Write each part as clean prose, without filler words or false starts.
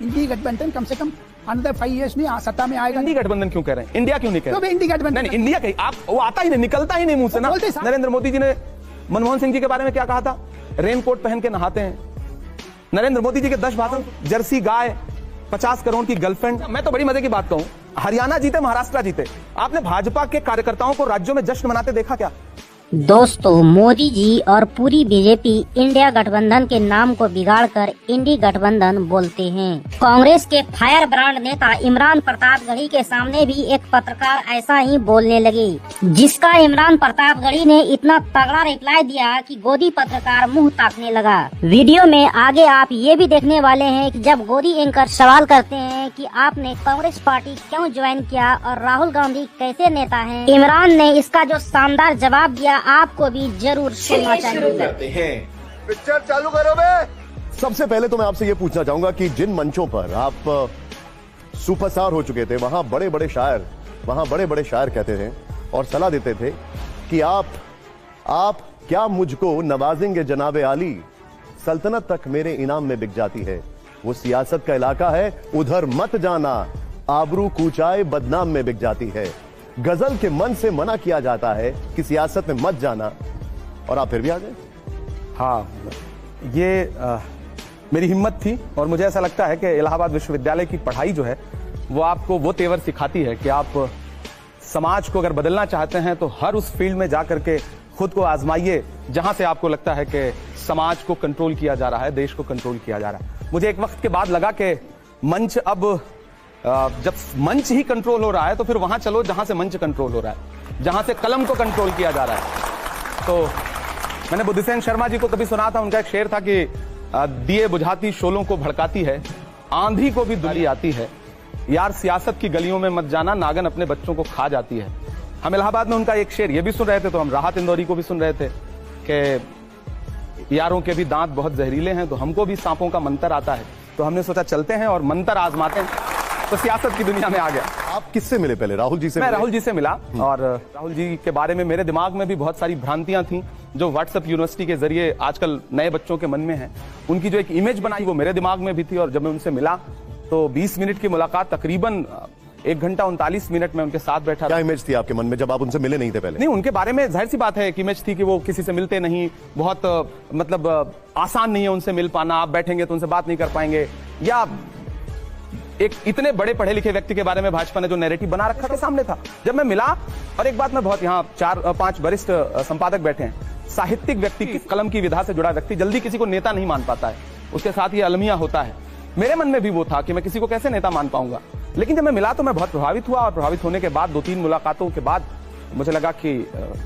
इंडी गठबंधन कम से कम अंदर 5 years में सत्ता में आएगा। इंडी गठबंधन क्यों कह रहे हैं? इंडिया क्यों नहीं कह रहे? इंडी गठबंधन नहीं, इंडिया कहीं आप वो आता ही नहीं, निकलता ही नहीं मुंह से ना। नरेंद्र मोदी जी ने मनमोहन सिंह जी के बारे में क्या कहा था? रेनकोट पहन के नहाते हैं। नरेंद्र मोदी जी के 10 भाषण, जर्सी गाय, 50 करोड़ की गर्लफ्रेंड। मैं तो बड़ी मजे की बात कहूं, हरियाणा जीते, महाराष्ट्र जीते, आपने भाजपा के कार्यकर्ताओं को राज्यों में जश्न मनाते देखा क्या? दोस्तों, मोदी जी और पूरी बीजेपी इंडिया गठबंधन के नाम को बिगाड़कर इंडी गठबंधन बोलते हैं। कांग्रेस के फायर ब्रांड नेता इमरान प्रतापगढ़ी के सामने भी एक पत्रकार ऐसा ही बोलने लगे, जिसका इमरान प्रतापगढ़ी ने इतना तगड़ा रिप्लाई दिया कि गोदी पत्रकार मुंह ताकने लगा। वीडियो में आगे आप ये भी देखने वाले हैं कि जब गोदी एंकर सवाल करते हैं कि आपने कांग्रेस पार्टी क्यों ज्वाइन किया और राहुल गांधी कैसे नेता हैं, इमरान ने इसका जो शानदार जवाब दिया आपको भी जरूर सुनना चाहिए। पिक्चर चालू करो बे। सबसे पहले तो मैं आपसे ये पूछना चाहूंगा कि जिन मंचों पर आप सुपरस्टार हो चुके थे, वहां बड़े बड़े शायर कहते थे और सलाह देते थे कि आप क्या मुझको नवाजेंगे जनाबे आली, सल्तनत तक मेरे इनाम में बिक जाती है। वो सियासत का इलाका है, उधर मत जाना, आबरू कूचाए बदनाम में बिक जाती है। गजल के मन से मना किया जाता है कि सियासत में मत जाना, और आप फिर भी आ गए। हाँ, ये मेरी हिम्मत थी और मुझे ऐसा लगता है कि इलाहाबाद विश्वविद्यालय की पढ़ाई जो है वो आपको वो तेवर सिखाती है कि आप समाज को अगर बदलना चाहते हैं तो हर उस फील्ड में जाकर के खुद को आजमाइए जहां से आपको लगता है कि समाज को कंट्रोल किया जा रहा है, देश को कंट्रोल किया जा रहा है। मुझे एक वक्त के बाद लगा कि मंच अब जब मंच ही कंट्रोल हो रहा है तो फिर वहां चलो जहां से मंच कंट्रोल हो रहा है, जहां से कलम को कंट्रोल किया जा रहा है। तो मैंने बुद्धिसेन शर्मा जी को कभी सुना था, उनका एक शेर था कि दिए बुझाती शोलों को भड़काती है, आंधी को भी दुली आती है, यार सियासत की गलियों में मत जाना, नागन अपने बच्चों को खा जाती है। हम इलाहाबाद में उनका एक शेर ये भी सुन रहे थे, तो हम राहत इंदौरी को भी सुन रहे थे कि यारों के भी दांत बहुत जहरीले हैं, तो हमको भी सांपों का मंत्र आता है। तो हमने सोचा चलते हैं और मंत्र आजमाते हैं, तो सियासत की दुनिया में आ गया। आप किससे मिले पहले? राहुल जी से? मैं राहुल जी से मिला और राहुल जी के बारे में मेरे दिमाग में भी बहुत सारी भ्रांतियां थी जो व्हाट्सएप यूनिवर्सिटी के जरिए आजकल नए बच्चों के मन में है। उनकी जो एक इमेज बनाई वो मेरे दिमाग में भी थी, और जब मैं उनसे मिला तो 20 मिनट की मुलाकात, तकरीबन 1 घंटा 39 मिनट में उनके साथ बैठा। क्या इमेज थी आपके मन में जब आप उनसे मिले नहीं थे पहले? नहीं, उनके बारे में जाहिर सी बात है एक इमेज थी कि वो किसी से मिलते नहीं, बहुत मतलब आसान नहीं है उनसे मिल पाना, आप बैठेंगे तो उनसे बात नहीं कर पाएंगे, या एक इतने बड़े पढ़े लिखे व्यक्ति के बारे में भाजपा ने जो नैरेटिव बना रखा था सामने था। जब मैं मिला, और एक बात मैं बहुत, यहाँ 4-5 वरिष्ठ संपादक बैठे हैं, साहित्यिक व्यक्ति, कलम की विधा से जुड़ा व्यक्ति जल्दी किसी को नेता नहीं मान पाता है, उसके साथ ये अलमिया होता है। मेरे मन में भी वो था कि मैं किसी को कैसे नेता मान पाऊंगा, लेकिन जब मैं मिला तो मैं बहुत प्रभावित हुआ, और प्रभावित होने के बाद 2-3 मुलाकातों के बाद मुझे लगा कि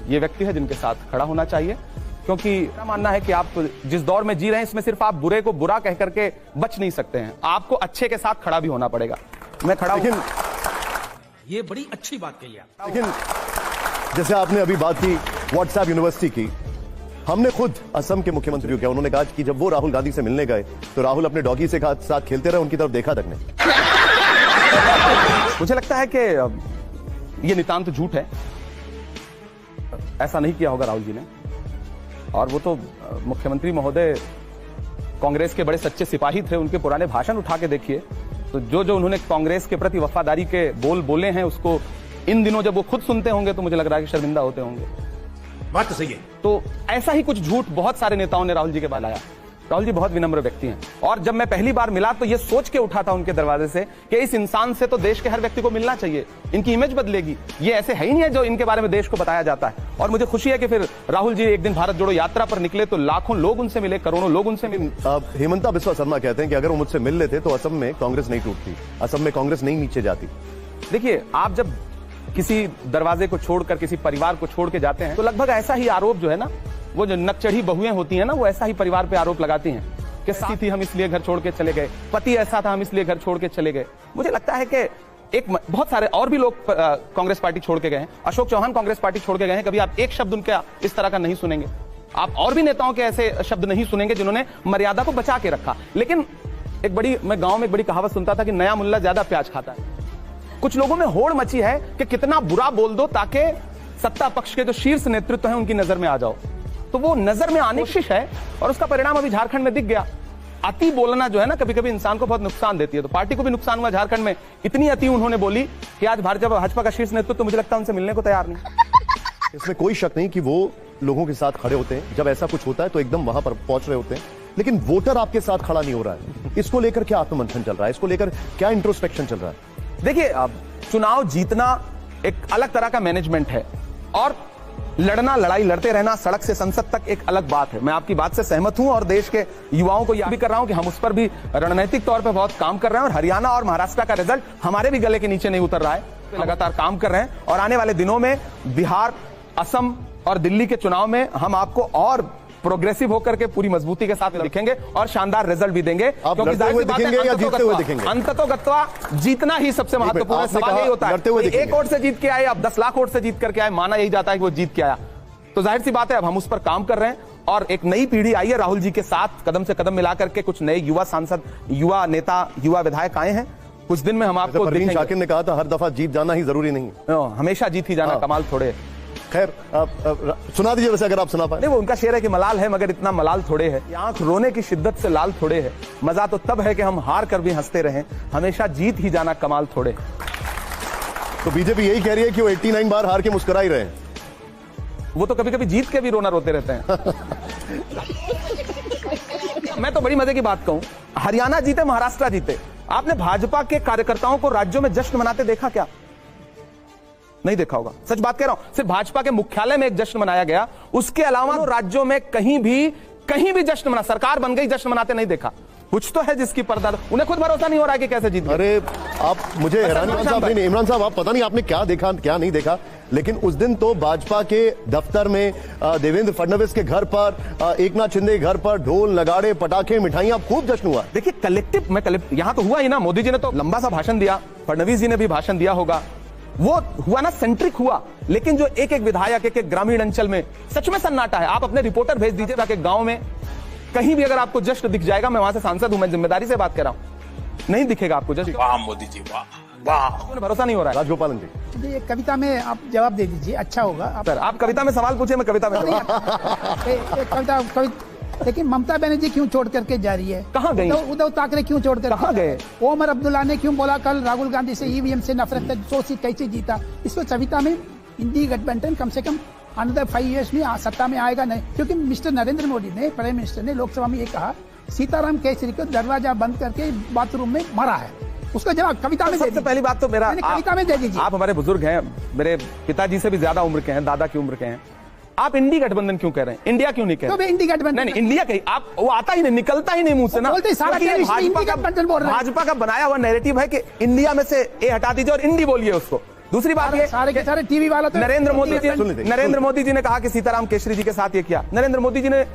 ये व्यक्ति है जिनके साथ खड़ा होना चाहिए, क्योंकि मेरा मानना है कि आप जिस दौर में जी रहे हैं इसमें सिर्फ आप बुरे को बुरा कह करके बच नहीं सकते हैं, आपको अच्छे के साथ खड़ा भी होना पड़ेगा। मैं खड़ा, लेकिन ये बड़ी अच्छी बात कही आप। लेकिन जैसे आपने अभी बात की व्हाट्सएप यूनिवर्सिटी की, हमने खुद असम के मुख्यमंत्री को किया, उन्होंने कहा कि जब वो राहुल गांधी से मिलने गए तो राहुल अपने डॉगी से साथ खेलते रहे, उनकी तरफ देखा तक नहीं। मुझे लगता है कि ये नितांत झूठ है, ऐसा नहीं किया होगा राहुल जी ने। और वो तो मुख्यमंत्री महोदय कांग्रेस के बड़े सच्चे सिपाही थे, उनके पुराने भाषण उठा के देखिए, तो जो उन्होंने कांग्रेस के प्रति वफादारी के बोल बोले हैं उसको इन दिनों जब वो खुद सुनते होंगे तो मुझे लग रहा है कि शर्मिंदा होते होंगे। बात तो सही है। तो ऐसा ही कुछ झूठ बहुत सारे नेताओं ने राहुल जी के बनाया। राहुल जी बहुत विनम्र व्यक्ति हैं, और जब मैं पहली बार मिला तो ये सोच के उठा था उनके दरवाजे से कि इस इंसान से तो देश के हर व्यक्ति को मिलना चाहिए, इनकी इमेज बदलेगी, ये ऐसे है ही नहीं है जो इनके बारे में देश को बताया जाता है। और मुझे खुशी है कि फिर राहुल जी एक दिन भारत जोड़ो यात्रा पर निकले तो लाखों लोग उनसे मिले, करोड़ों लोग उनसे मिले। हेमंता बिस्वा शर्मा कहते हैं कि अगर वो मुझसे मिल लेते तो असम में कांग्रेस नहीं टूटती, असम में कांग्रेस नहीं नीचे जाती। देखिए, आप जब किसी दरवाजे को छोड़कर किसी परिवार को छोड़ के जाते हैं तो लगभग ऐसा ही आरोप जो है ना, वो जो नकचढ़ी बहुएं होती हैं ना, वो ऐसा ही परिवार पे आरोप लगाती हैं कि साथी थी हम इसलिए घर छोड़ के चले गए, पति ऐसा था हम इसलिए घर छोड़ के चले गए। मुझे लगता है कि एक बहुत सारे और भी लोग कांग्रेस पार्टी छोड़ के गए हैं, अशोक चौहान कांग्रेस पार्टी छोड़ के गए हैं, कभी आप एक शब्द उनका इस तरह का नहीं सुनेंगे। आप और भी नेताओं के ऐसे शब्द नहीं सुनेंगे जिन्होंने मर्यादा को बचा के रखा। लेकिन मैं गांव में एक बड़ी कहावत सुनता था कि नया मुल्ला ज्यादा प्याज खाता है। कुछ लोगों में होड़ मची है कि कितना बुरा बोल दो ताकि सत्ता पक्ष के जो शीर्ष नेतृत्व है उनकी नजर में आ जाओ। तो वो नजर में आने की कोशिश है, और उसका परिणाम अभी झारखंड में दिख गया अति बोलना जो है ना कभी कभी इंसान को बहुत नुकसान देती है। तो पार्टी को भी नुकसान हुआ झारखंड में, इतनी अति उन्होंने बोली कि आज भाजपा का शीर्ष नेतृत्व तो मुझे लगता है उनसे मिलने को तैयार नहीं। इसमें कोई शक नहीं कि वो लोगों के साथ खड़े होते हैं, जब ऐसा कुछ होता है तो एकदम वहां पर पहुंच रहे होते हैं, लेकिन वोटर आपके साथ खड़ा नहीं हो रहा है। इसको लेकर क्या आत्ममंथन चल रहा है, इसको लेकर क्या इंट्रोस्पेक्शन चल रहा है? देखिए, चुनाव जीतना एक अलग तरह का मैनेजमेंट है और लड़ना, लड़ाई लड़ते रहना सड़क से संसद तक एक अलग बात है। मैं आपकी बात से सहमत हूं और देश के युवाओं को यह भी कर रहा हूं कि हम उस पर भी रणनीतिक तौर पर बहुत काम कर रहे हैं और हरियाणा और महाराष्ट्र का रिजल्ट हमारे भी गले के नीचे नहीं उतर रहा है। लगातार काम कर रहे हैं और आने वाले दिनों में बिहार, असम और दिल्ली के चुनाव में हम आपको और प्रोग्रेसिव होकर के पूरी मजबूती के साथ दिखेंगे और शानदार रिजल्ट भी देंगे। आप लड़ते हुए दिखेंगे या जीतते हुए दिखेंगे? अंततोगत्वा जीतना ही सबसे महत्वपूर्ण सवाल यही होता है। एक वोट से जीत के आए, अब 10 लाख वोट से जीत करके आए, माना यही जाता है कि वो जीत के आया। तो जाहिर सी बात है अब हम उस पर काम कर रहे हैं और एक नई पीढ़ी आई है राहुल जी के साथ कदम से कदम मिलाकर के। कुछ नए युवा सांसद, युवा नेता, युवा विधायक आए हैं। कुछ दिन में हम आपको परवीन शाकिर ने कहा था हर दफा जीत जाना ही जरूरी नहीं, हमेशा जीत ही जाना कमाल थोड़े। खैर सुना दीजिए वैसे अगर आप सुना पाए। नहीं, वो उनका शेर है कि मलाल है मगर इतना मलाल थोड़े है, आंख रोने की शिद्दत से लाल थोड़े है, मजा तो तब है कि हम हार कर भी हंसते रहें, हमेशा जीत ही जाना कमाल थोड़े। तो बीजेपी यही कह रही है कि वो 89 बार हार के मुस्कुरा ही रहे हैं। वो तो कभी कभी जीत के भी रोना रोते रहते हैं। मैं तो बड़ी मजे की बात कहूं, हरियाणा जीते, महाराष्ट्र जीते, आपने भाजपा के कार्यकर्ताओं को राज्यों में जश्न मनाते देखा क्या? नहीं देखा होगा, सच बात कह रहा हूं। सिर्फ भाजपा के मुख्यालय में एक जश्न मनाया गया, उसके अलावा राज्यों में कहीं भी जश्न मना, सरकार बन गई जश्न मनाते नहीं देखा। कुछ तो है जिसकी पर्दा, उन्हें खुद भरोसा नहीं हो रहा है कि कैसे जीत गए। अरे आप मुझे हैरान नहीं, इमरान साहब आप पता नहीं आपने क्या देखा क्या नहीं देखा, लेकिन उस दिन तो भाजपा के दफ्तर में देवेंद्र फडणवीस के घर पर, एकनाथ शिंदे के घर पर ढोल, नगाड़े, पटाखे, मिठाइयां, खूब जश्न हुआ। देखिए कलेक्टिव यहां तो हुआ ही ना, मोदी जी ने तो लंबा सा भाषण दिया, फडणवीस जी ने भी भाषण दिया होगा, वो हुआ ना, सेंट्रिक हुआ। लेकिन जो एक एक विधायक, एक एक ग्रामीण अंचल में सच में सन्नाटा है। आप अपने रिपोर्टर भेज दीजिए ताकि गांव में कहीं भी अगर आपको जश्न दिख जाएगा, मैं वहां से सांसद हूं, मैं जिम्मेदारी से बात कर रहा हूं, नहीं दिखेगा आपको जश्न। वाह मोदी जी, वाह वाह, भरोसा नहीं हो रहा है। राजगोपालन जी, ये कविता में आप जवाब दे दीजिए, अच्छा होगा। सर आप कविता में सवाल पूछे, मैं कविता में कविता। लेकिन ममता बनर्जी क्यों छोड़ करके जा रही है? कहाँ गई? उद्धव ठाकरे क्यों छोड़ कर कहाँ गए? ओमर अब्दुल्ला ने क्यों बोला कल राहुल गांधी से ईवीएम से नफरत है, 100 सीट कैसे जीता? इसको कविता में इंडी गठबंधन कम से कम अंडर 5 years में सत्ता में आएगा नहीं, क्योंकि मिस्टर नरेंद्र मोदी ने, प्राइम मिनिस्टर ने लोकसभा में ये कहा सीताराम केसरी को दरवाजा बंद करके बाथरूम में मरा है। उसका जवाब कविता में। सबसे पहली बात तो मेरा, कविता में दे दीजिए। आप हमारे बुजुर्ग हैं, मेरे पिताजी से भी ज्यादा उम्र के हैं, दादा की उम्र के हैं, आप इंडी गठबंधन क्यों कह रहे हैं? इंडिया क्यों नहीं कह रहे? तो इंडी गठबंधन नहीं, इंडिया कहीं आप, वो आता ही नहीं, निकलता ही नहीं मुंह से ना। भाजपा का बनाया हुआ नैरेटिव है कि इंडिया में से ए हटा दीजिए और इंडी बोलिए उसको। दूसरी बात ये, सारे के सारे टीवी वाला तो नरेंद्र मोदी जी ने कहा कि सीताराम केसरी जी के साथ ये किया। नरेंद्र मोदी जी ने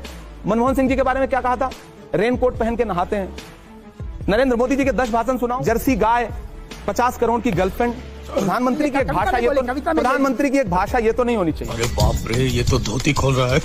मनमोहन सिंह जी के बारे में क्या कहा था? रेनकोट पहन के नहाते हैं। नरेंद्र मोदी जी के 10 भाषण सुनाओ, जर्सी गाय, 50 करोड़ की गर्लफ्रेंड। प्रधानमंत्री की एक भाषा ये तो नहीं होनी चाहिए। अरे बाप रे, ये तो धोती खोल रहा है।